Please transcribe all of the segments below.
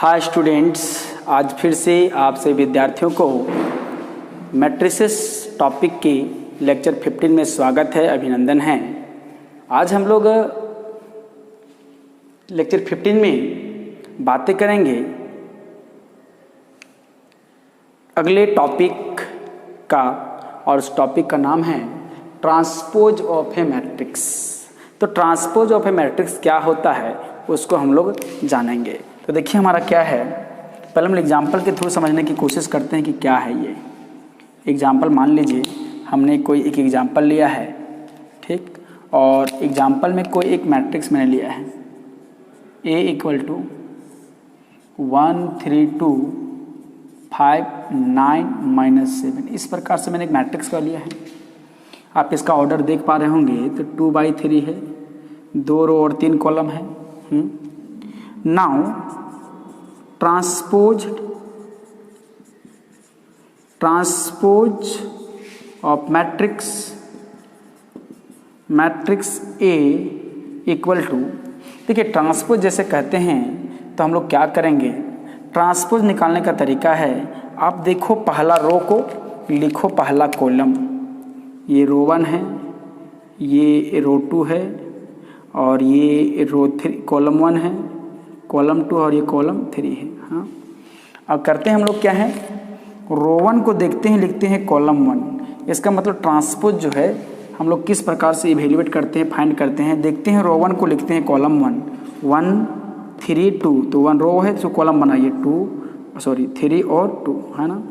Hi students, आज फिर से आपसे विद्यार्थियों को मैट्रिसेस टॉपिक के लेक्चर 15 में स्वागत है, अभिनंदन है। आज हम लोग लेक्चर 15 में बातें करेंगे अगले टॉपिक का, और उस टॉपिक का नाम है ट्रांसपोज ऑफ ए मैट्रिक्स। तो ट्रांसपोज ऑफ ए मैट्रिक्स क्या होता है उसको हम लोग जानेंगे। तो देखिए हमारा क्या है, पहले हम एग्जाम्पल के थ्रू समझने की कोशिश करते हैं कि क्या है ये एग्जाम्पल। मान लीजिए हमने कोई एक एग्जाम्पल लिया है, ठीक, और एग्जाम्पल में कोई एक मैट्रिक्स मैंने लिया है A = 1 3 2 5 9 -7। इस प्रकार से मैंने एक मैट्रिक्स का लिया है। आप इसका ऑर्डर देख पा रहे होंगे तो 2/3 है, 2 रो और 3 कॉलम है। Now transpose of matrix A = देखिए ट्रांसपोज जैसे कहते हैं तो हम लोग क्या करेंगे, ट्रांसपोज निकालने का तरीका है, आप देखो पहला रो को लिखो पहला कॉलम, ये रो 1 है, ये रो 2 है, और ये रो 3 कॉलम 1 है, कॉलम 2 और ये कॉलम 3 है। हाँ, अब करते हैं हम लोग क्या है, रो 1 को देखते हैं, लिखते हैं कॉलम 1। इसका मतलब ट्रांसपोज जो है हम लोग किस प्रकार से इवेल्युएट करते हैं, फाइंड करते हैं। देखते हैं रो 1 को लिखते हैं कॉलम 1 1 3 2, तो 1 रो है तो कॉलम बनाइए 3 और 2 है ना।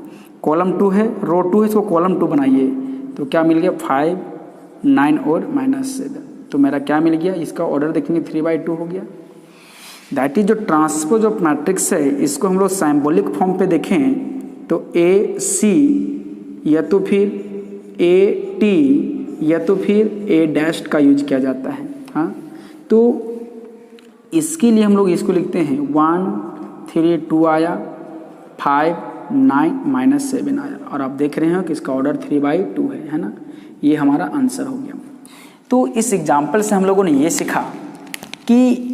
कॉलम 2 है, रो 2 है, इसको कॉलम 2 बनाइए, तो क्या मिल गया 5 9 और -7। तो मेरा क्या मिल गया, इसका ऑर्डर देखेंगे 3/2 हो गया। दैट इज जो ट्रांसपोज ऑफ मैट्रिक्स है, इसको हम लोग सिंबॉलिक फॉर्म पे देखें तो AC या तो फिर AT या तो फिर A' का यूज किया जाता है। हाँ, तो इसके लिए हम लोग इसको लिखते हैं 1 3 2 आया, 5 9 -7 आया, और आप देख रहे हो कि इसका ऑर्डर 3/2 है ना। ये हमारा आंसर हो गया। तो इस एग्जाम्पल से हम लोगों ने ये सीखा कि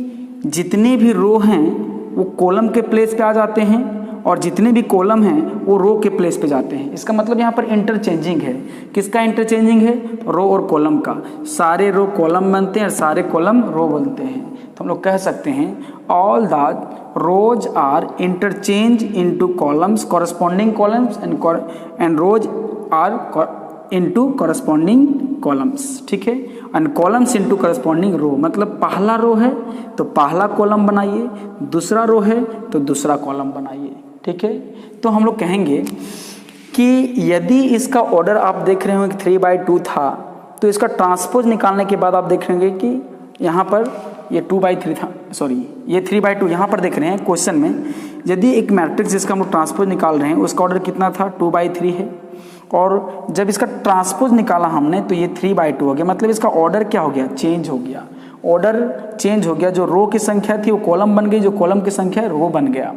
जितने भी रो हैं वो कॉलम के प्लेस पे आ जाते हैं, और जितने भी कॉलम हैं वो रो के प्लेस पे जाते हैं। इसका मतलब यहाँ पर इंटरचेंजिंग है। किसका इंटरचेंजिंग है, रो और कॉलम का। सारे रो कॉलम बनते हैं और सारे कॉलम रो बनते हैं। तो हम लोग कह सकते हैं all the rows are interchange into columns corresponding columns and rows are into corresponding columns, ठीक है, and columns into corresponding row. मतलब पहला रो है तो पहला कॉलम बनाइए, दूसरा रो है तो दूसरा कॉलम बनाइए, ठीक है। तो हम लोग कहेंगे कि यदि इसका ऑर्डर आप देख रहे हो कि 3/2 था, तो इसका ट्रांसपोज निकालने के बाद आप देख रहे हैं कि यहाँ पर ये 2/3 था, सॉरी ये 3/2 यहाँ पर देख रहे हैं क्वेश्चन में। यदि एक मैट्रिक्स जिसका हम लोग ट्रांसपोज निकाल रहे हैं उसका ऑर्डर कितना था, 2/3 है, और जब इसका ट्रांसपोज निकाला हमने तो ये 3/2 हो गया। मतलब इसका ऑर्डर क्या हो गया, चेंज हो गया। ऑर्डर चेंज हो गया, जो रो की संख्या थी वो कॉलम बन गई, जो कॉलम की संख्या है रो बन गया।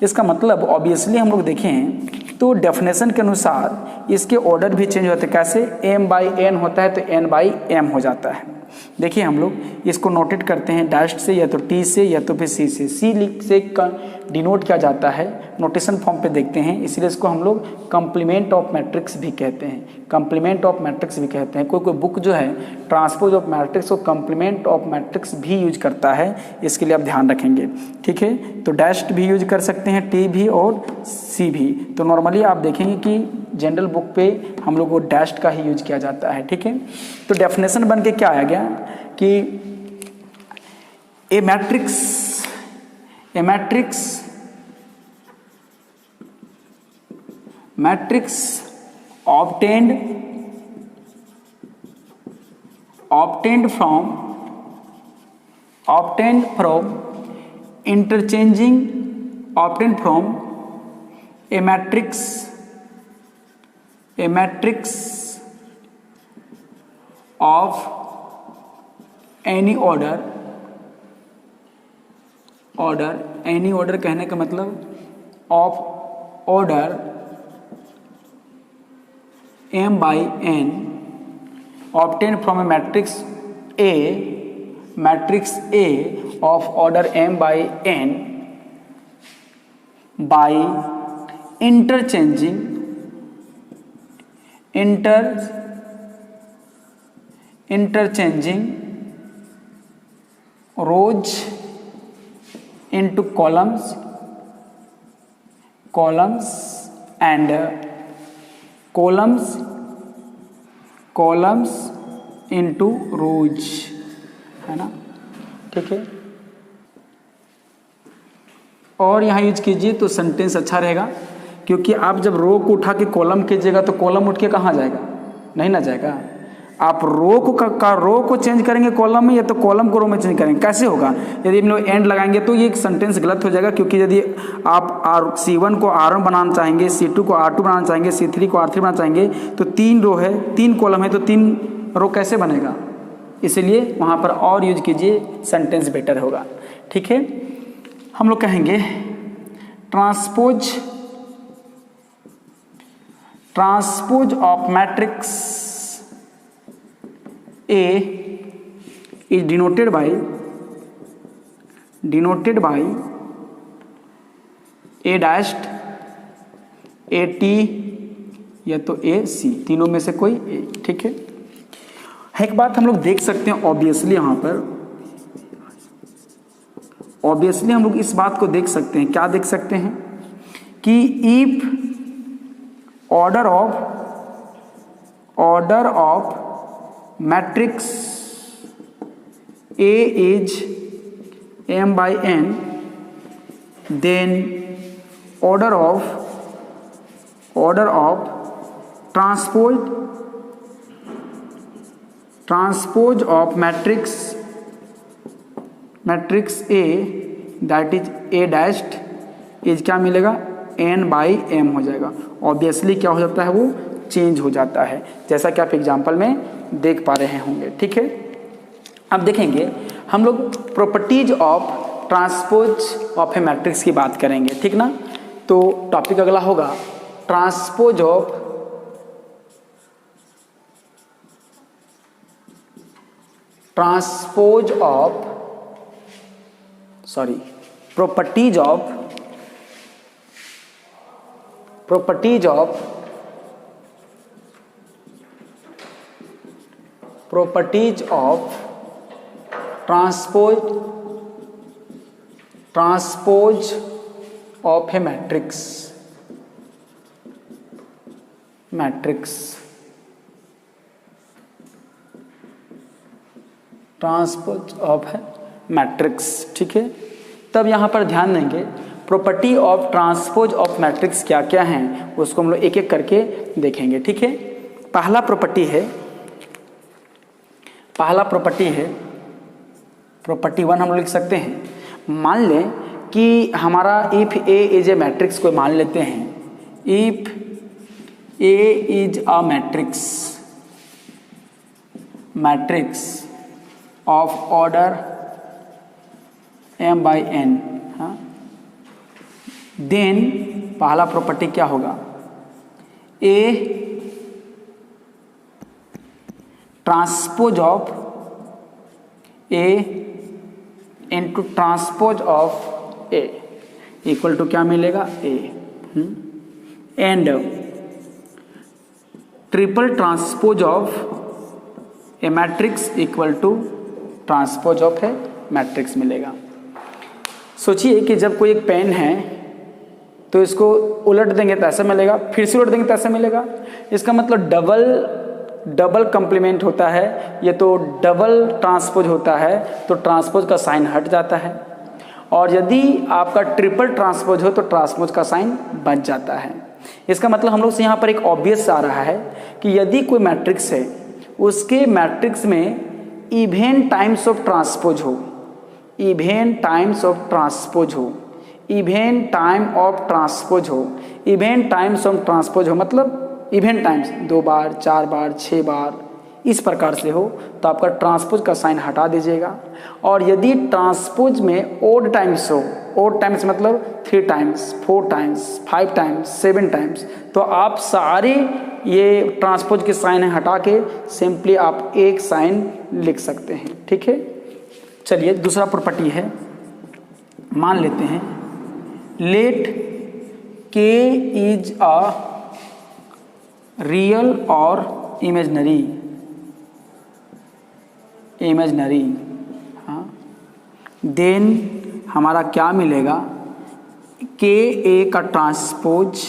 इसका मतलब ऑब्वियसली हम लोग देखें तो डेफिनेशन के अनुसार इसके ऑर्डर भी चेंज होते हैं। कैसे, M/N होता है तो N/M हो जाता है। देखिए हम लोग इसको नोटेट करते हैं डैश से, या तो T से या तो फिर C से। C से डिनोट किया जाता है, नोटेशन फॉर्म पे देखते हैं, इसलिए इसको हम लोग कंप्लीमेंट ऑफ मैट्रिक्स भी कहते हैं। कंप्लीमेंट ऑफ मैट्रिक्स भी कहते हैं। कोई बुक जो है ट्रांसपोज ऑफ मैट्रिक्स को कंप्लीमेंट ऑफ मैट्रिक्स भी यूज करता है, इसके लिए आप ध्यान रखेंगे, ठीक है। तो डैश भी यूज कर सकते हैं, T भी और C भी। तो नॉर्मली आप देखेंगे कि जनरल बुक पे हम लोग को डैश का ही यूज किया जाता है, ठीक है। तो डेफिनेशन बन के क्या आ गया कि ए matrix obtained from interchanging a matrix of any order कहने का मतलब of order M/N obtained from a matrix A of order M/N by interchanging rows into columns and columns into rows, है ना, ठीक है। और यहाँ यूज कीजिए तो सेंटेंस अच्छा रहेगा, क्योंकि आप जब रो को उठा के कॉलम कीजिएगा तो कॉलम उठ के कहाँ जाएगा, नहीं ना जाएगा। आप रो को चेंज करेंगे कॉलम में, या तो कॉलम को रो में चेंज करेंगे, कैसे होगा। यदि हम लोग एंड लगाएंगे तो ये एक सेंटेंस गलत हो जाएगा, क्योंकि यदि आप C1 को R1 बनाना चाहेंगे, C2 को R2 बनाना चाहेंगे, C3 को R3 बनाना चाहेंगे, तो 3 रो है, 3 कॉलम है, तो 3 रो कैसे बनेगा। इसलिए वहाँ पर और यूज कीजिए, सेंटेंस बेटर होगा, ठीक है। हम लोग कहेंगे transpose of matrix A is denoted by A dashed, AT या तो AC, तीनों में से कोई A, ठीक है। एक बात हम लोग देख सकते हैं ऑब्वियसली, यहाँ पर ऑब्वियसली हम लोग इस बात को देख सकते हैं, क्या देख सकते हैं कि if order of matrix A is m by n, then order of transpose of matrix A, that is A dashed, is क्या मिलेगा, n by m हो जाएगा। ऑब्वियसली क्या हो जाता है, वो चेंज हो जाता है, जैसा कि आप एग्जाम्पल में देख पा रहे होंगे, ठीक है। अब देखेंगे हम लोग properties of transpose of A matrix की बात करेंगे, ठीक ना। तो टॉपिक अगला होगा transpose of properties of transpose of A matrix transpose of है मैट्रिक्स, ठीक है। तब यहाँ पर ध्यान देंगे property of transpose of matrix क्या क्या हैं, उसको हम लोग एक एक करके देखेंगे, ठीक है। पहला प्रॉपर्टी है प्रॉपर्टी 1 हम लोग लिख सकते हैं। मान लें कि हमारा if A is a matrix को मान लेते हैं, if A is a matrix of order m by n, हाँ, देन पहला प्रॉपर्टी क्या होगा, A transpose of A into transpose of A equal to क्या मिलेगा, A, and triple transpose of A matrix equal to transpose of A matrix मिलेगा। सोचिए कि जब कोई एक पेन है तो इसको उलट देंगे तो ऐसा मिलेगा, फिर से उलट देंगे तो ऐसा मिलेगा। इसका मतलब डबल कंप्लीमेंट होता है, ये तो डबल ट्रांसपोज होता है, तो ट्रांसपोज का साइन हट जाता है। और यदि आपका ट्रिपल ट्रांसपोज हो तो ट्रांसपोज का साइन बच जाता है। इसका मतलब हम लोग से यहाँ पर एक ऑब्वियस आ रहा है कि यदि कोई मैट्रिक्स है, उसके मैट्रिक्स में इवन टाइम्स ऑफ ट्रांसपोज हो, इवन टाइम ऑफ ट्रांसपोज हो, मतलब इवन टाइम्स 2 बार 4 बार 6 बार इस प्रकार से हो, तो आपका ट्रांसपोज का साइन हटा दीजिएगा। और यदि ट्रांसपोज में ओड टाइम्स हो, ओड टाइम्स मतलब 3 टाइम्स 4 टाइम्स 5 टाइम्स 7 टाइम्स, तो आप सारे ये ट्रांसपोज के साइन हटा के सिंपली आप एक साइन लिख सकते हैं, ठीक है। चलिए दूसरा प्रॉपर्टी है, मान लेते हैं लेट के इज अ रियल और इमेजनरी, हाँ, देन हमारा क्या मिलेगा, के ए का ट्रांसपोज,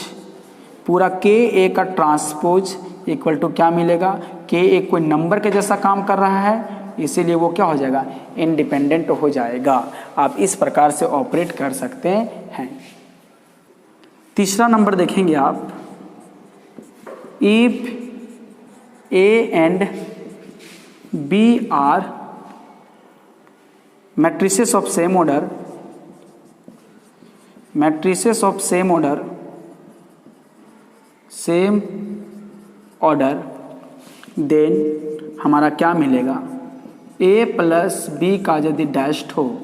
पूरा के ए का ट्रांसपोज इक्वल टू क्या मिलेगा, के ए कोई नंबर के जैसा काम कर रहा है, इसीलिए वो क्या हो जाएगा, इंडिपेंडेंट हो जाएगा। आप इस प्रकार से ऑपरेट कर सकते हैं। तीसरा नंबर देखेंगे आप, if A and B are matrices of same order, same order, then हमारा क्या मिलेगा, ए प्लस बी का यदि डैश्ड हो,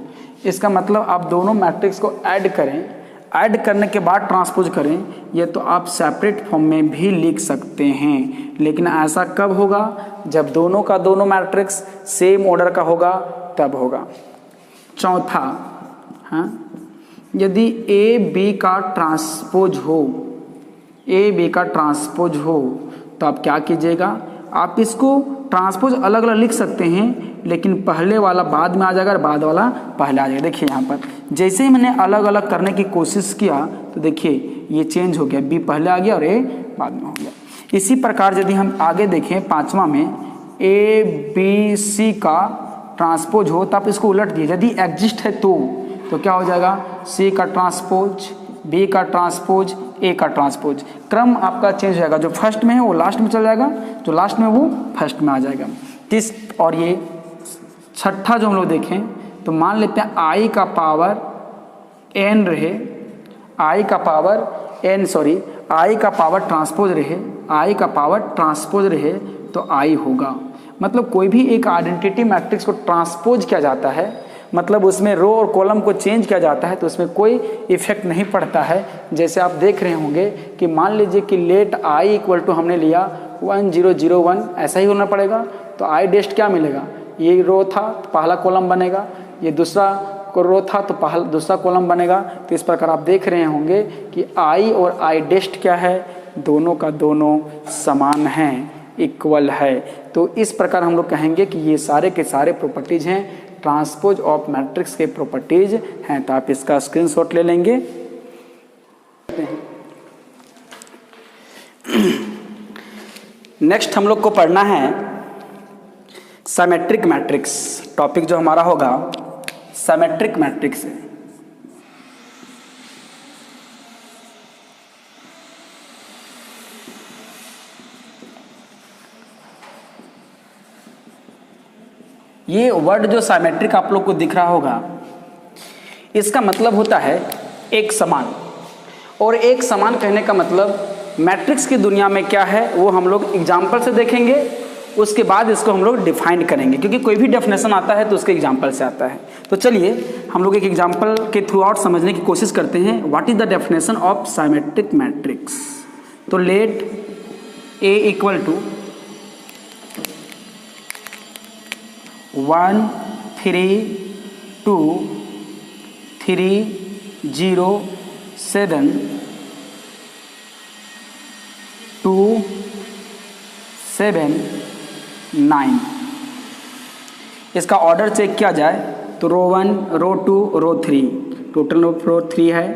इसका मतलब आप दोनों मैट्रिक्स को ऐड करें, ऐड करने के बाद ट्रांसपोज करें, ये तो आप सेपरेट फॉर्म में भी लिख सकते हैं, लेकिन ऐसा कब होगा, जब दोनों का दोनों मैट्रिक्स सेम ऑर्डर का होगा तब होगा। चौथा, हाँ, यदि ए बी का ट्रांसपोज हो, तो आप क्या कीजिएगा, आप इसको ट्रांसपोज अलग अलग लिख सकते हैं, लेकिन पहले वाला बाद में आ जाएगा और बाद वाला पहले आ जाएगा। देखिए यहाँ पर जैसे ही मैंने अलग अलग करने की कोशिश किया तो देखिए ये चेंज हो गया, बी पहले आ गया और ए बाद में हो गया। इसी प्रकार यदि हम आगे देखें पांचवा में, ए बी सी का ट्रांसपोज हो तो आप इसको उलट दिए, यदि एग्जिस्ट है तो क्या हो जाएगा, सी का ट्रांसपोज, बी का ट्रांसपोज, ए का ट्रांसपोज, क्रम आपका चेंज हो जाएगा, जो फर्स्ट में है वो लास्ट में चल जाएगा, जो लास्ट में वो फर्स्ट में आ जाएगा। और ये छठा जो हम लोग देखें तो मान लेते हैं आई का पावर एन रहे, आई का पावर ट्रांसपोज रहे तो आई होगा। मतलब कोई भी एक आइडेंटिटी मैट्रिक्स को ट्रांसपोज किया जाता है, मतलब उसमें रो और कॉलम को चेंज किया जाता है, तो उसमें कोई इफेक्ट नहीं पड़ता है। जैसे आप देख रहे होंगे कि मान लीजिए कि लेट आई इक्वल टू हमने लिया 1001, ऐसा ही होना पड़ेगा, तो आई डेस्ट क्या मिलेगा, ये रो था तो पहला कॉलम बनेगा, ये दूसरा रो था तो दूसरा कॉलम बनेगा। तो इस प्रकार आप देख रहे होंगे कि आई और आई डेस्ट क्या है, दोनों का दोनों समान हैं, इक्वल है। तो इस प्रकार हम लोग कहेंगे कि ये सारे के सारे प्रॉपर्टीज हैं, ट्रांसपोज ऑफ मैट्रिक्स के प्रॉपर्टीज हैं। तो आप इसका स्क्रीनशॉट ले लेंगे। नेक्स्ट हम लोग को पढ़ना है सिमेट्रिक मैट्रिक्स। टॉपिक जो हमारा होगा सिमेट्रिक मैट्रिक्स है। ये वर्ड जो सिमेट्रिक आप लोग को दिख रहा होगा, इसका मतलब होता है एक समान। और एक समान कहने का मतलब मैट्रिक्स की दुनिया में क्या है वो हम लोग एग्जाम्पल से देखेंगे, उसके बाद इसको हम लोग डिफाइन करेंगे, क्योंकि कोई भी डेफिनेशन आता है तो उसके एग्जाम्पल से आता है। तो चलिए हम लोग एक एग्जाम्पल के थ्रू आउट समझने की कोशिश करते हैं। What is the definition of symmetric matrix. तो लेट ए इक्वल टू 1 3 2 3 0 7 2 7 9। इसका ऑर्डर चेक किया जाए तो रो 1 रो 2 रो 3, टोटल रो 3 है,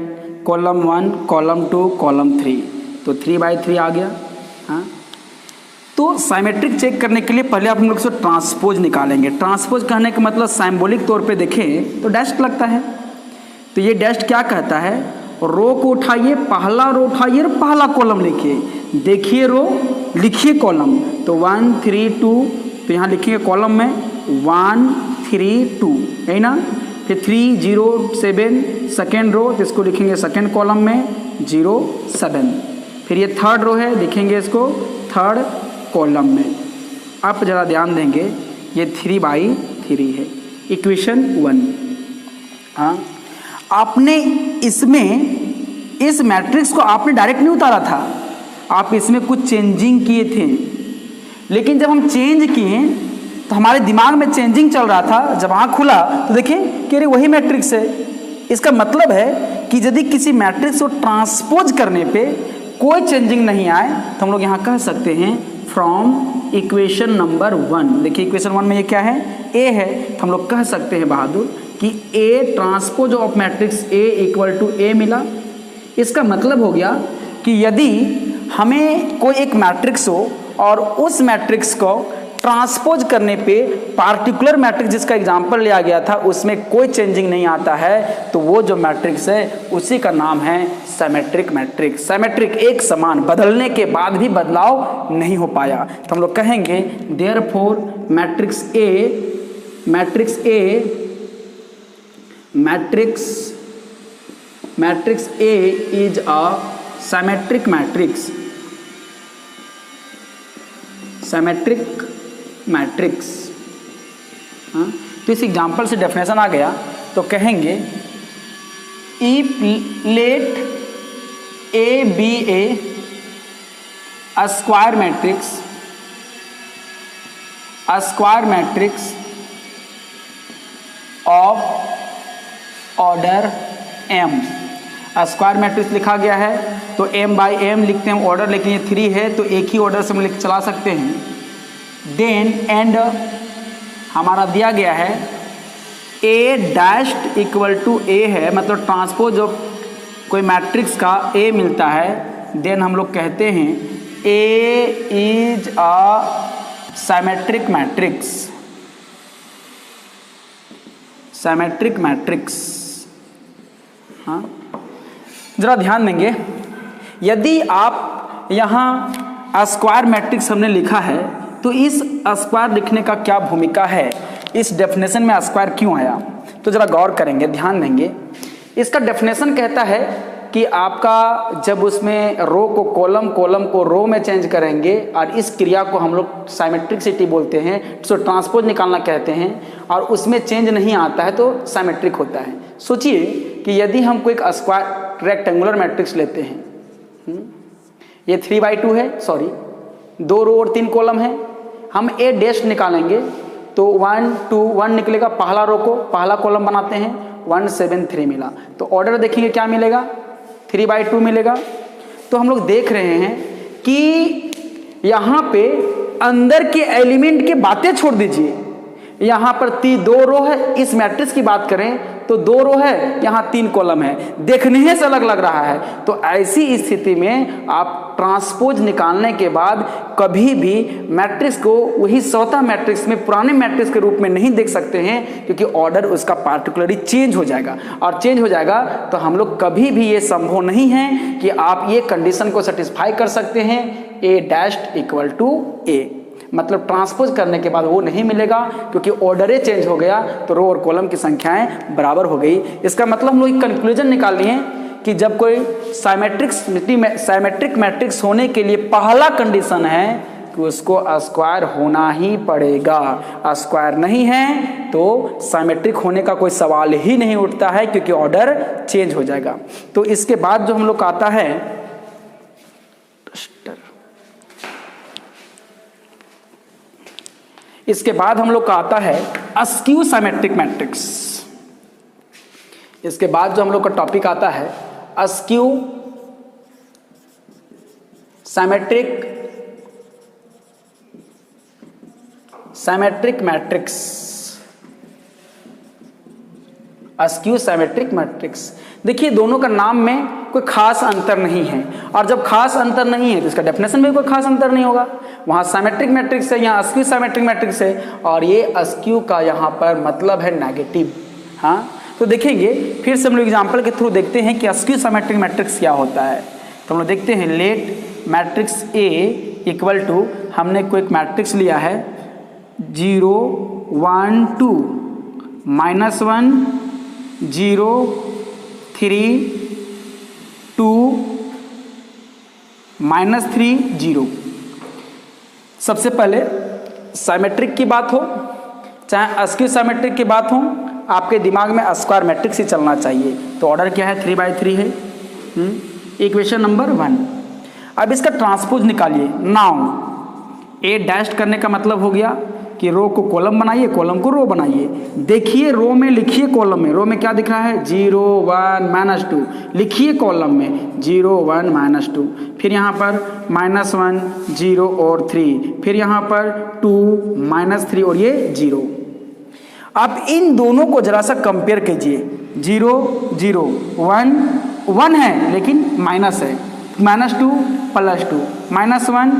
कॉलम 1 कॉलम 2 कॉलम 3, तो 3/3 आ गया। हाँ, तो साइमेट्रिक चेक करने के लिए पहले आप हम लोग से ट्रांसपोज निकालेंगे। ट्रांसपोज कहने का मतलब सिंबॉलिक तौर पे देखें तो डैश लगता है। तो ये डैश क्या कहता है, रो को उठाइए, पहला रो उठाइए और पहला कॉलम लिखिए, देखिए रो लिखिए कॉलम। तो 1 3 2, तो यहाँ लिखेंगे कॉलम में 1 3 2, है ना। फिर 3 0 7 सेकेंड रो, तो इसको लिखेंगे सेकेंड कॉलम में 0 7। फिर ये थर्ड रो है, लिखेंगे इसको थर्ड कॉलम में। आप ज़रा ध्यान देंगे ये 3/3 है, इक्वेशन 1। हाँ, आपने इसमें इस मैट्रिक्स को आपने डायरेक्ट नहीं उतारा था, आप इसमें कुछ चेंजिंग किए थे। लेकिन जब हम चेंज किए तो हमारे दिमाग में चेंजिंग चल रहा था, जब आँख खुला तो देखिए कि अरे वही मैट्रिक्स है। इसका मतलब है कि यदि किसी मैट्रिक्स को ट्रांसपोज करने पे कोई चेंजिंग नहीं आए तो हम लोग यहाँ कह सकते हैं फ्रॉम इक्वेशन नंबर 1। देखिए इक्वेशन 1 में ये क्या है, ए है, तो हम लोग कह सकते हैं बहादुर कि A transpose of matrix A equal to A मिला। इसका मतलब हो गया कि यदि हमें कोई एक मैट्रिक्स हो और उस मैट्रिक्स को ट्रांसपोज करने पे पार्टिकुलर मैट्रिक्स जिसका एग्जांपल लिया गया था उसमें कोई चेंजिंग नहीं आता है तो वो जो मैट्रिक्स है उसी का नाम है सिमेट्रिक मैट्रिक्स। सिमेट्रिक एक समान, बदलने के बाद भी बदलाव नहीं हो पाया, तो हम लोग कहेंगे therefore matrix A is a symmetric matrix. Symmetric matrix, हाँ, तो इस एग्जाम्पल से डेफिनेशन आ गया तो कहेंगे if let A be a square matrix of order m. Square matrix लिखा गया है तो m बाई एम लिखते हैं ऑर्डर, लेकिन ये 3 है तो एक ही ऑर्डर से हम लिख चला सकते हैं। देन एंड हमारा दिया गया है ए डैश्ड इक्वल टू ए है, मतलब ट्रांसपोज ऑफ कोई मैट्रिक्स का ए मिलता है। देन हम लोग कहते हैं ए इज अ सिमेट्रिक मैट्रिक्स। हाँ, जरा ध्यान देंगे, यदि आप यहाँ स्क्वायर मैट्रिक्स हमने लिखा है तो इस स्क्वायर लिखने का क्या भूमिका है, इस डेफिनेशन में स्क्वायर क्यों आया, तो जरा गौर करेंगे, ध्यान देंगे। इसका डेफिनेशन कहता है कि आपका जब उसमें रो को कॉलम को रो में चेंज करेंगे और इस क्रिया को हम लोग सिमेट्रिसिटी बोलते हैं, तो ट्रांसपोज निकालना कहते हैं, और उसमें चेंज नहीं आता है तो सिमेट्रिक होता है। सोचिए कि यदि हम कोई एक स्क्वायर रेक्टेंगुलर मैट्रिक्स लेते हैं, ये 3/2 है, सॉरी 2 रो और 3 कॉलम है, हम ए डैश निकालेंगे तो 1 2 1 निकलेगा, पहला रो को पहला कॉलम बनाते हैं 1 7 3 मिला, तो ऑर्डर देखेंगे क्या मिलेगा 3/2 मिलेगा। तो हम लोग देख रहे हैं कि यहाँ पे अंदर के एलिमेंट की बातें छोड़ दीजिए, यहाँ पर 2 रो है, इस मैट्रिक्स की बात करें तो 2 रो है, यहाँ 3 कॉलम है, देखने से अलग लग रहा है। तो ऐसी स्थिति में आप ट्रांसपोज निकालने के बाद कभी भी मैट्रिक्स को वही स्वतः मैट्रिक्स में पुराने मैट्रिक्स के रूप में नहीं देख सकते हैं, क्योंकि ऑर्डर उसका पार्टिकुलरली चेंज हो जाएगा, और चेंज हो जाएगा तो हम लोग कभी भी ये संभव नहीं है कि आप ये कंडीशन को सेटिस्फाई कर सकते हैं ए डैश्ड इक्वल टू ए, मतलब ट्रांसपोज करने के बाद वो नहीं मिलेगा, क्योंकि ऑर्डर चेंज हो गया तो रो और कॉलम की संख्याएं बराबर हो गई। इसका मतलब हम लोग एक कंक्लूजन निकाल लिए कि जब कोई सिमेट्रिक मैट्रिक्स होने के लिए पहला कंडीशन है कि उसको स्क्वायर होना ही पड़ेगा, स्क्वायर नहीं है तो सिमेट्रिक होने का कोई सवाल ही नहीं उठता है, क्योंकि ऑर्डर चेंज हो जाएगा। तो इसके बाद जो हम लोग का आता है इसके बाद हम लोग का आता है अस्क्यू सिमेट्रिक मैट्रिक्स। इसके बाद जो हम लोग का टॉपिक आता है askew symmetric matrix. Askew symmetric matrix, देखिए दोनों का नाम में कोई खास अंतर नहीं है, और जब खास अंतर नहीं है तो इसका डेफिनेशन में कोई खास अंतर नहीं होगा। वहाँ सिमेट्रिक मैट्रिक्स है, यहाँ अस्क्यू सिमेट्रिक मैट्रिक्स है, और ये अस्क्यू का यहाँ पर मतलब है नेगेटिव। हाँ, तो देखेंगे फिर से हम लोग एग्जाम्पल के थ्रू देखते हैं कि अस्क्यू सिमेट्रिक मैट्रिक्स क्या होता है। तो हम लोग देखते हैं let matrix A equal to, हमने कोई एक मैट्रिक्स लिया है 0 1 2 -1 0 3 2 -3 0। सबसे पहले सिमेट्रिक की बात हो चाहे अस्क्यू सिमेट्रिक की बात हो, आपके दिमाग में स्क्वायर मैट्रिक्स ही चलना चाहिए। तो ऑर्डर क्या है 3/3 है, इक्वेशन नंबर 1। अब इसका ट्रांसपोज निकालिए। नाउ ए डैश करने का मतलब हो गया कि रो को कॉलम बनाइए, कॉलम को रो बनाइए। देखिए रो में लिखिए, कॉलम में, रो में क्या दिख रहा है 0 1 -2, लिखिए कॉलम में 0 1 -2, फिर यहाँ पर -1 0 और 3, फिर यहाँ पर 2 -3 और ये 0। आप इन दोनों को जरा सा कंपेयर कीजिए, 0 0 1 1 है लेकिन माइनस है, -2 +2, -1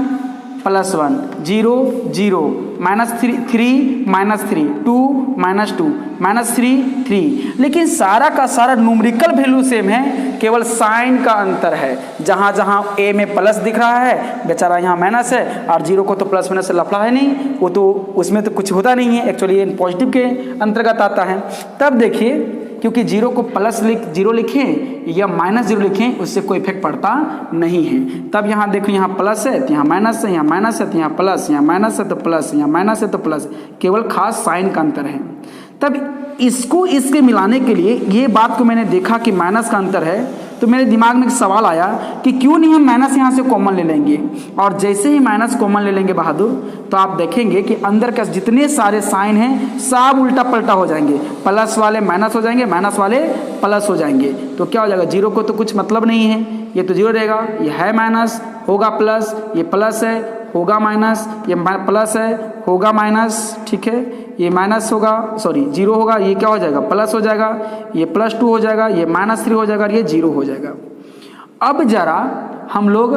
+1, 0 0 -3 -3 2 -2 -3 3, लेकिन सारा का सारा न्यूमेरिकल वैल्यू सेम है, केवल साइन का अंतर है। जहाँ जहाँ ए में प्लस दिख रहा है बेचारा यहाँ माइनस है, और 0 को तो प्लस माइनस से लफड़ा है नहीं, वो तो उसमें तो कुछ होता नहीं है, एक्चुअली ये पॉजिटिव के अंतर्गत आता है। तब देखिए क्योंकि 0 को +0 लिखें या -0 लिखें उससे कोई इफेक्ट पड़ता नहीं है। तब यहाँ देखो यहाँ प्लस है तो यहाँ माइनस है, यहाँ माइनस है तो यहाँ प्लस, यहाँ माइनस है तो प्लस, यहाँ माइनस है तो प्लस, केवल खास साइन का अंतर है। तब इसको इसके मिलाने के लिए ये बात को मैंने देखा कि माइनस का अंतर है, तो मेरे दिमाग में एक सवाल आया कि क्यों नहीं हम माइनस यहाँ से कॉमन ले लेंगे, और जैसे ही माइनस कॉमन ले लेंगे बहादुर, तो आप देखेंगे कि अंदर का जितने सारे साइन हैं सब उल्टा पलटा हो जाएंगे, प्लस वाले माइनस हो जाएंगे, माइनस वाले प्लस हो जाएंगे। तो क्या हो जाएगा, 0 को तो कुछ मतलब नहीं है, ये तो 0 रहेगा, ये है माइनस होगा प्लस, ये प्लस है होगा माइनस, ये प्लस है होगा माइनस, ठीक है, ये माइनस होगा, सॉरी 0 होगा, ये क्या हो जाएगा प्लस हो जाएगा, ये +2 हो जाएगा, ये -3 हो जाएगा, ये 0 हो जाएगा। अब जरा हम लोग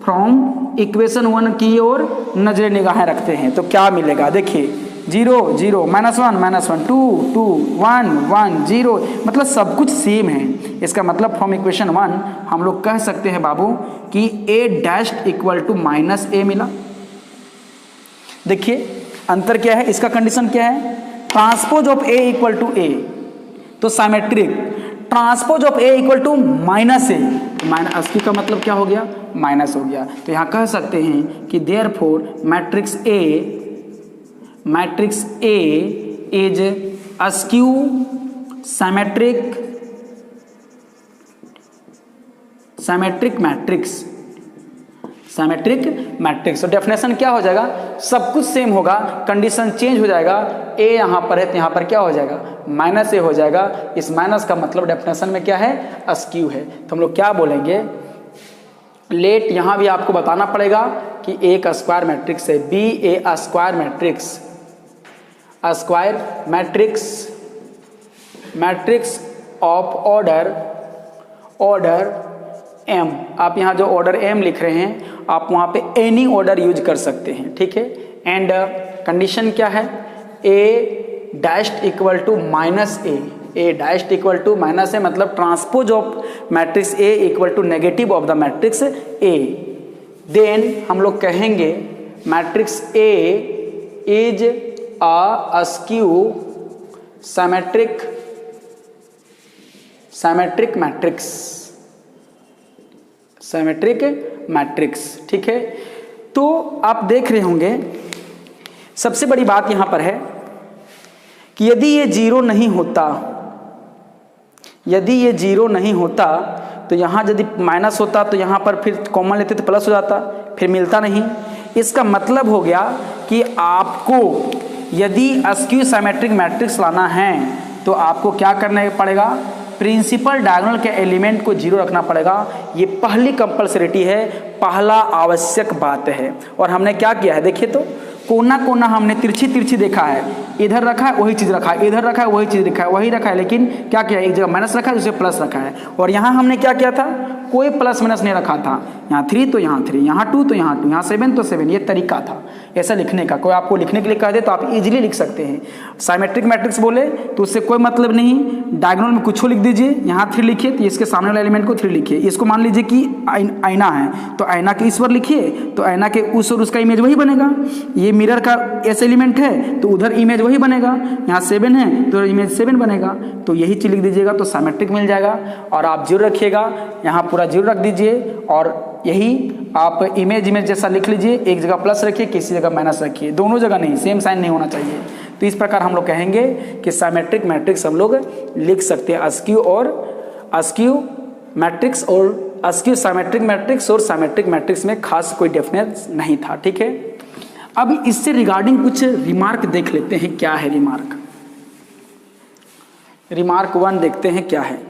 फ्रॉम इक्वेशन 1 की ओर नजर निगाहें रखते हैं तो क्या मिलेगा। देखिए 0 0 -1 2 2 1 1 0, मतलब सब कुछ सेम है। इसका मतलब फ्रॉम इक्वेशन 1 हम लोग कह सकते हैं बाबू कि A' = -A मिला। देखिए अंतर क्या है, इसका कंडीशन क्या है, ट्रांसपोज ऑफ A = A, तो symmetric transpose of A = -A, minus का मतलब क्या हो गया, माइनस हो गया। तो यहाँ कह सकते हैं कि therefore matrix A is a skew symmetric matrix. तो डेफिनेशन क्या हो जाएगा, सब कुछ सेम होगा, कंडीशन चेंज हो जाएगा, ए यहाँ पर है तो यहाँ पर क्या हो जाएगा -A हो जाएगा। इस माइनस का मतलब डेफिनेशन में क्या है, अस्क्यू है। तो हम लोग क्या बोलेंगे, लेट यहाँ भी आपको बताना पड़ेगा कि ए का स्क्वायर मैट्रिक्स है, be a square matrix of order m। आप यहाँ जो ऑर्डर m लिख रहे हैं आप वहाँ पे एनी ऑर्डर यूज कर सकते हैं, ठीक है। एंड कंडीशन क्या है, A' = -A, मतलब transpose of matrix A = negative of the matrix A। Then हम लोग कहेंगे matrix A is a skew symmetric matrix, ठीक है। तो आप देख रहे होंगे सबसे बड़ी बात यहां पर है कि यदि ये 0 नहीं होता, तो यहाँ यदि माइनस होता तो यहाँ पर फिर कॉमन लेते तो प्लस हो जाता, फिर मिलता नहीं। इसका मतलब हो गया कि आपको यदि अस्क्यू साइमेट्रिक मैट्रिक्स लाना है तो आपको क्या करना पड़ेगा, प्रिंसिपल डायगोनल के एलिमेंट को 0 रखना पड़ेगा। ये पहली कंपल्सरिटी है, पहला आवश्यक बात है। और हमने क्या किया है, देखिए तो कोना कोना हमने तिरछी देखा है, इधर रखा है वही चीज़ रखा है, इधर रखा है वही चीज़ रखा है, वही रखा है, लेकिन क्या किया, एक जगह माइनस रखा है दूसरे प्लस रखा है। और यहाँ हमने क्या किया था, कोई प्लस माइनस नहीं रखा था, यहाँ 3 तो यहाँ 3, यहाँ 2 तो यहाँ 2, यहाँ 7 तो 7, ये तरीका था ऐसा लिखने का। कोई आपको लिखने के लिए कह दे तो आप इजीली लिख सकते हैं। साइमेट्रिक मैट्रिक्स बोले तो उससे कोई मतलब नहीं, डायगोनल में कुछ लिख दीजिए, यहाँ 3 लिखिए तो इसके सामने वाले एलिमेंट को 3 लिखिए। इसको मान लीजिए कि आईना है तो आईना के इस पर लिखिए तो आईना के उस और उसका इमेज वही बनेगा। ये मिरर का ऐसे एलिमेंट है तो उधर इमेज वही बनेगा, यहाँ 7 है तो इमेज 7 बनेगा, तो यही चीज लिख दीजिएगा तो साइमेट्रिक मिल जाएगा। और आप 0 रखिएगा, यहाँ पूरा 0 रख दीजिए और यही आप इमेज जैसा लिख लीजिए, एक जगह प्लस रखिए किसी जगह माइनस रखिए, दोनों जगह नहीं, सेम साइन नहीं होना चाहिए। तो इस प्रकार हम लोग कहेंगे कि साइमेट्रिक मैट्रिक्स हम लोग लिख सकते हैं, अस्क्यू मैट्रिक्स और अस्क्यू साइमेट्रिक मैट्रिक्स, और साइमेट्रिक मैट्रिक्स में खास कोई डिफरेंस नहीं था, ठीक है। अब इससे रिगार्डिंग कुछ रिमार्क देख लेते हैं, क्या है रिमार्क। रिमार्क 1 देखते हैं क्या है।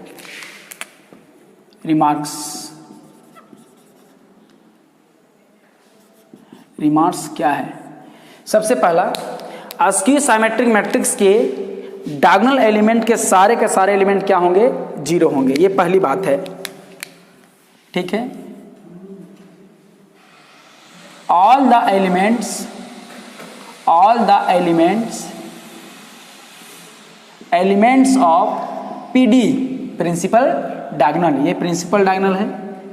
रिमार्क्स क्या है। सबसे पहला, अस्क्यू साइमेट्रिक मैट्रिक्स के डायगोनल एलिमेंट के सारे एलिमेंट क्या होंगे, 0 होंगे। ये पहली बात है, ठीक है। All the elements of PD principal diagonal, ये प्रिंसिपल डायगोनल है,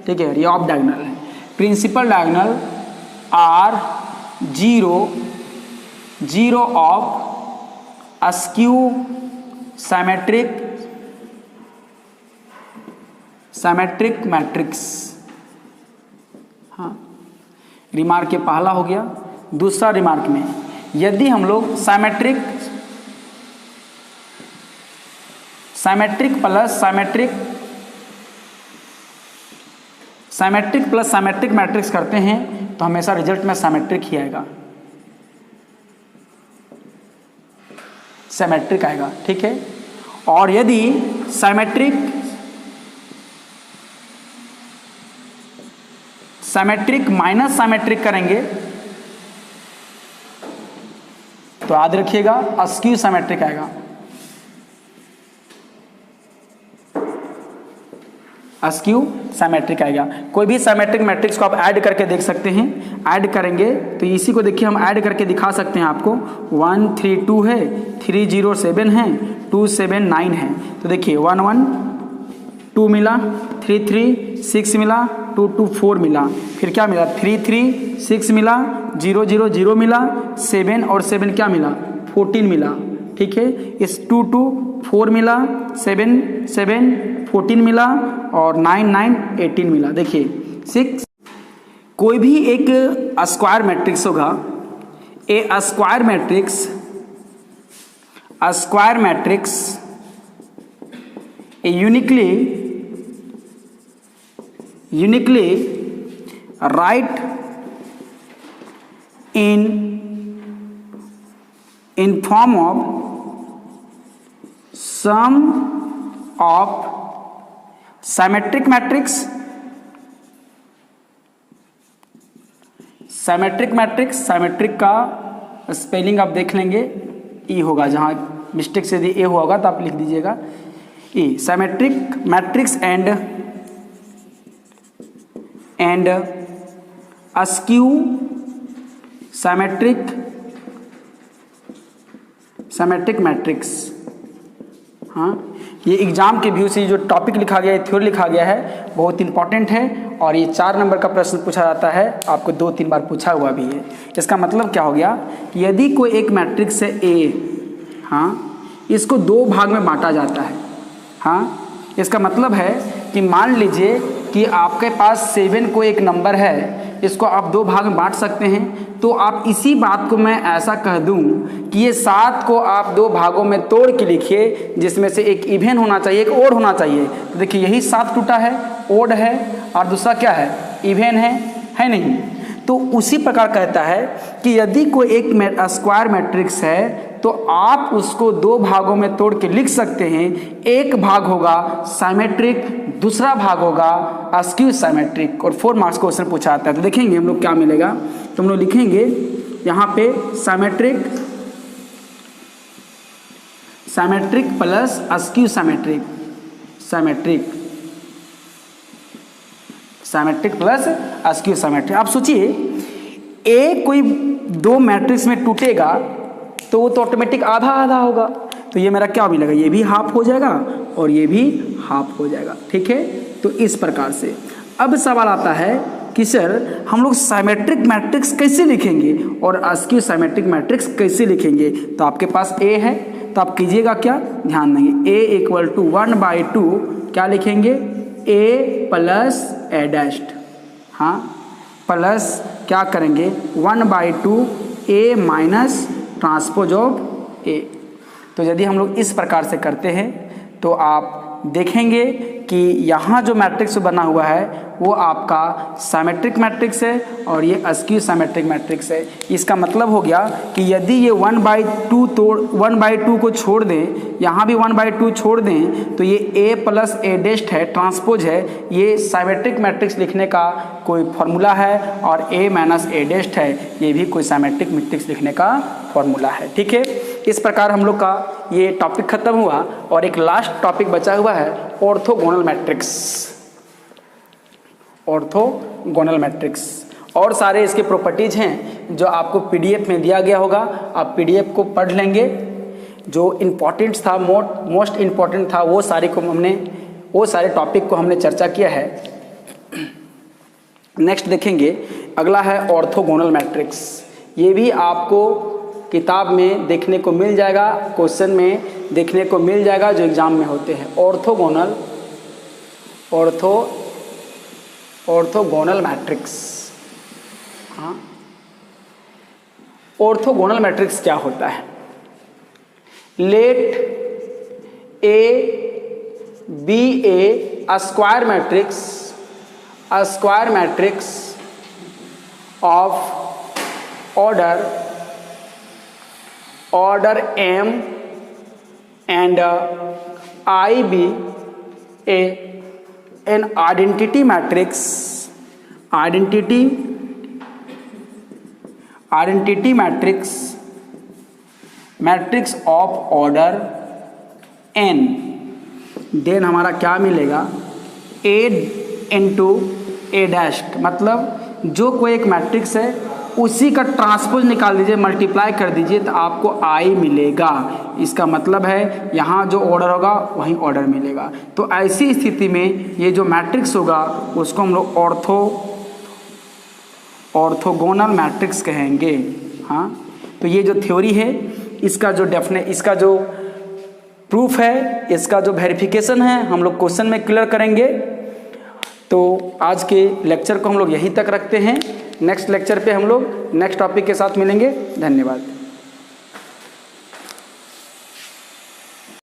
ठीक है, ये ऑफ डायगोनल है। Principal diagonal are 0 of a skew symmetric matrix. हाँ, रिमार्क ये पहला हो गया। दूसरा रिमार्क में, यदि हम लोग साइमेट्रिक प्लस साइमेट्रिक मैट्रिक्स करते हैं तो हमेशा रिजल्ट में साइमेट्रिक ही आएगा, साइमेट्रिक आएगा, ठीक है। और यदि साइमेट्रिक माइनस साइमेट्रिक करेंगे तो याद रखिएगा अस्क्यू साइमेट्रिक आएगा। अस्क्यू साइमेट्रिक आएगा। कोई भी साइमेट्रिक मैट्रिक्स को आप ऐड करके देख सकते हैं। ऐड करेंगे तो इसी को देखिए हम ऐड करके दिखा सकते हैं आपको। 1 3 2 है, 3 0 7 है, 2 7 9 है। तो देखिए 1 1 2 मिला, 3 3 6 मिला, 2 2 4 मिला, फिर क्या मिला 3 3 6 मिला, 0 0 0 मिला, 7 और 7 क्या मिला 14 मिला, ठीक है। इस 2 2 4 मिला, 7 7 14 मिला और 9 9 18 मिला। देखिए 6, कोई भी एक स्क्वायर मैट्रिक्स होगा, A square matrix A uniquely write in form of sum of symmetric matrix symmetric का स्पेलिंग आप देख लेंगे, ई होगा, जहाँ मिस्टेक से यदि ए होगा तो आप लिख दीजिएगा ई। Symmetric matrix and a skew symmetric matrix. हाँ, ये एग्जाम के व्यू से जो टॉपिक लिखा गया है, थ्योरी लिखा गया है, बहुत इंपॉर्टेंट है और ये 4 नंबर का प्रश्न पूछा जाता है, आपको 2-3 बार पूछा हुआ भी है। इसका मतलब क्या हो गया कि यदि कोई एक मैट्रिक्स है ए, हाँ, इसको 2 भाग में बांटा जाता है। हाँ, इसका मतलब है कि मान लीजिए कि आपके पास 7 को एक नंबर है, इसको आप 2 भाग में बांट सकते हैं। तो आप इसी बात को मैं ऐसा कह दूं कि ये 7 को आप 2 भागों में तोड़ के लिखिए, जिसमें से एक इवन होना चाहिए, एक ओड होना चाहिए। तो देखिए यही 7 टूटा है, ओड है, और दूसरा क्या है, इवन है नहीं। तो उसी प्रकार कहता है कि यदि कोई एक स्क्वायर मैट्रिक्स है तो आप उसको 2 भागों में तोड़ के लिख सकते हैं। एक भाग होगा साइमेट्रिक, दूसरा भाग होगा अस्क्यू साइमेट्रिक, और 4 मार्क्स का क्वेश्चन पूछा आता है। तो देखेंगे हम लोग क्या मिलेगा। तो हम लोग लिखेंगे यहाँ पे symmetric plus askew symmetric plus askew symmetric. आप सोचिए ए कोई 2 मैट्रिक्स में टूटेगा तो वो तो ऑटोमेटिक आधा आधा होगा। तो ये मेरा क्या मिलेगा, ये भी हाफ हो जाएगा और ये भी हाफ हो जाएगा, ठीक है। तो इस प्रकार से अब सवाल आता है कि सर हम लोग साइमेट्रिक मैट्रिक्स कैसे लिखेंगे और अस्क्यू साइमेट्रिक मैट्रिक्स कैसे लिखेंगे। तो आपके पास ए है तो आप कीजिएगा क्या, ध्यान देंगे, ए इक्वल टू 1/2 क्या लिखेंगे, ए प्लस ए डैश्ड। हाँ, प्लस क्या करेंगे 1/2 ए माइनस ट्रांसपोज ऑफ ए। तो यदि हम लोग इस प्रकार से करते हैं तो आप देखेंगे कि यहाँ जो मैट्रिक्स बना हुआ है वो आपका सिमेट्रिक मैट्रिक्स है और ये अस्क्यू सिमेट्रिक मैट्रिक्स है। इसका मतलब हो गया कि यदि ये 1/2 को छोड़ दें, यहाँ भी 1/2 छोड़ दें, तो ये A प्लस A डेस्ट है, ट्रांसपोज है, ये सिमेट्रिक मैट्रिक्स लिखने का कोई फॉर्मूला है, और A माइनस A डेस्ट है, ये भी कोई सिमेट्रिक मैट्रिक्स लिखने का फॉर्मूला है। ठीक है, इस प्रकार हम लोग का ये टॉपिक खत्म हुआ और एक लास्ट टॉपिक बचा हुआ है ऑर्थोगोनल मैट्रिक्स। ऑर्थोगोनल मैट्रिक्स और सारे इसके प्रॉपर्टीज हैं जो आपको पीडीएफ में दिया गया होगा, आप पीडीएफ को पढ़ लेंगे। जो इम्पोर्टेंट था, मोस्ट इम्पोर्टेंट था, वो सारे टॉपिक को हमने चर्चा किया है। नेक्स्ट देखेंगे, अगला है ऑर्थोगोनल मैट्रिक्स। ये भी आपको किताब में देखने को मिल जाएगा, क्वेश्चन में देखने को मिल जाएगा जो एग्जाम में होते हैं। Orthogonal matrix. हाँ, ऑर्थोगोनल मैट्रिक्स क्या होता है? Let A be a square matrix of order m and I be an identity matrix of order n, then हमारा क्या मिलेगा? A इंटू A डैश्ड, मतलब जो कोई एक मैट्रिक्स है उसी का ट्रांसपोज निकाल दीजिए, मल्टीप्लाई कर दीजिए तो आपको I मिलेगा। इसका मतलब है यहाँ जो ऑर्डर होगा वहीं ऑर्डर मिलेगा। तो ऐसी स्थिति में ये जो मैट्रिक्स होगा उसको हम लोग ऑर्थोगोनल मैट्रिक्स कहेंगे। हाँ, तो ये जो थ्योरी है, इसका जो प्रूफ है, इसका जो वेरिफिकेशन है, हम लोग क्वेश्चन में क्लियर करेंगे। तो आज के लेक्चर को हम लोग यहीं तक रखते हैं। नेक्स्ट लेक्चर पे हम लोग नेक्स्ट टॉपिक के साथ मिलेंगे। धन्यवाद।